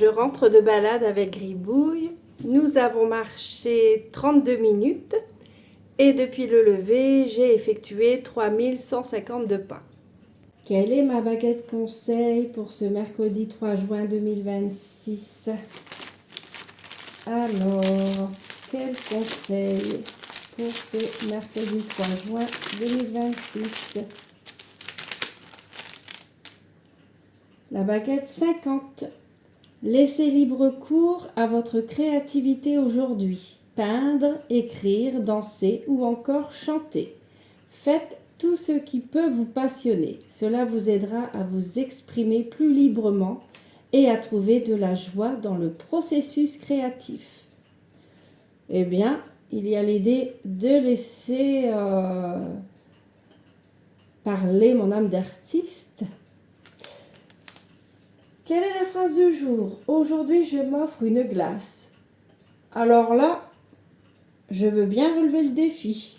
Je rentre de balade avec Gribouille. Nous avons marché 32 minutes et depuis le lever, j'ai effectué 3152 pas. Quelle est ma baguette conseil pour ce mercredi 3 juin 2026? Alors, quel conseil pour ce mercredi 3 juin 2026? La baguette 50. Laissez libre cours à votre créativité aujourd'hui. Peindre, écrire, danser ou encore chanter. Faites tout ce qui peut vous passionner. Cela vous aidera à vous exprimer plus librement et à trouver de la joie dans le processus créatif. Eh bien, il y a l'idée de laisser parler mon âme d'artiste. Quelle est la phrase du jour? Aujourd'hui, je m'offre une glace. Alors là, je veux bien relever le défi.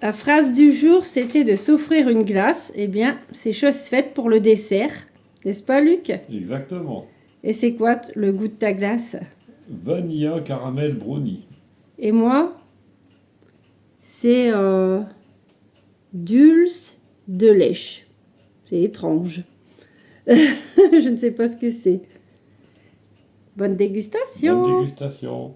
La phrase du jour, c'était de s'offrir une glace. Eh bien, c'est chose faite pour le dessert. N'est-ce pas, Luc? Exactement. Et c'est quoi le goût de ta glace? Vanilla caramel brownie. Et moi, c'est dulce de lèche. C'est étrange. Je ne sais pas ce que c'est. Bonne dégustation. Bonne dégustation.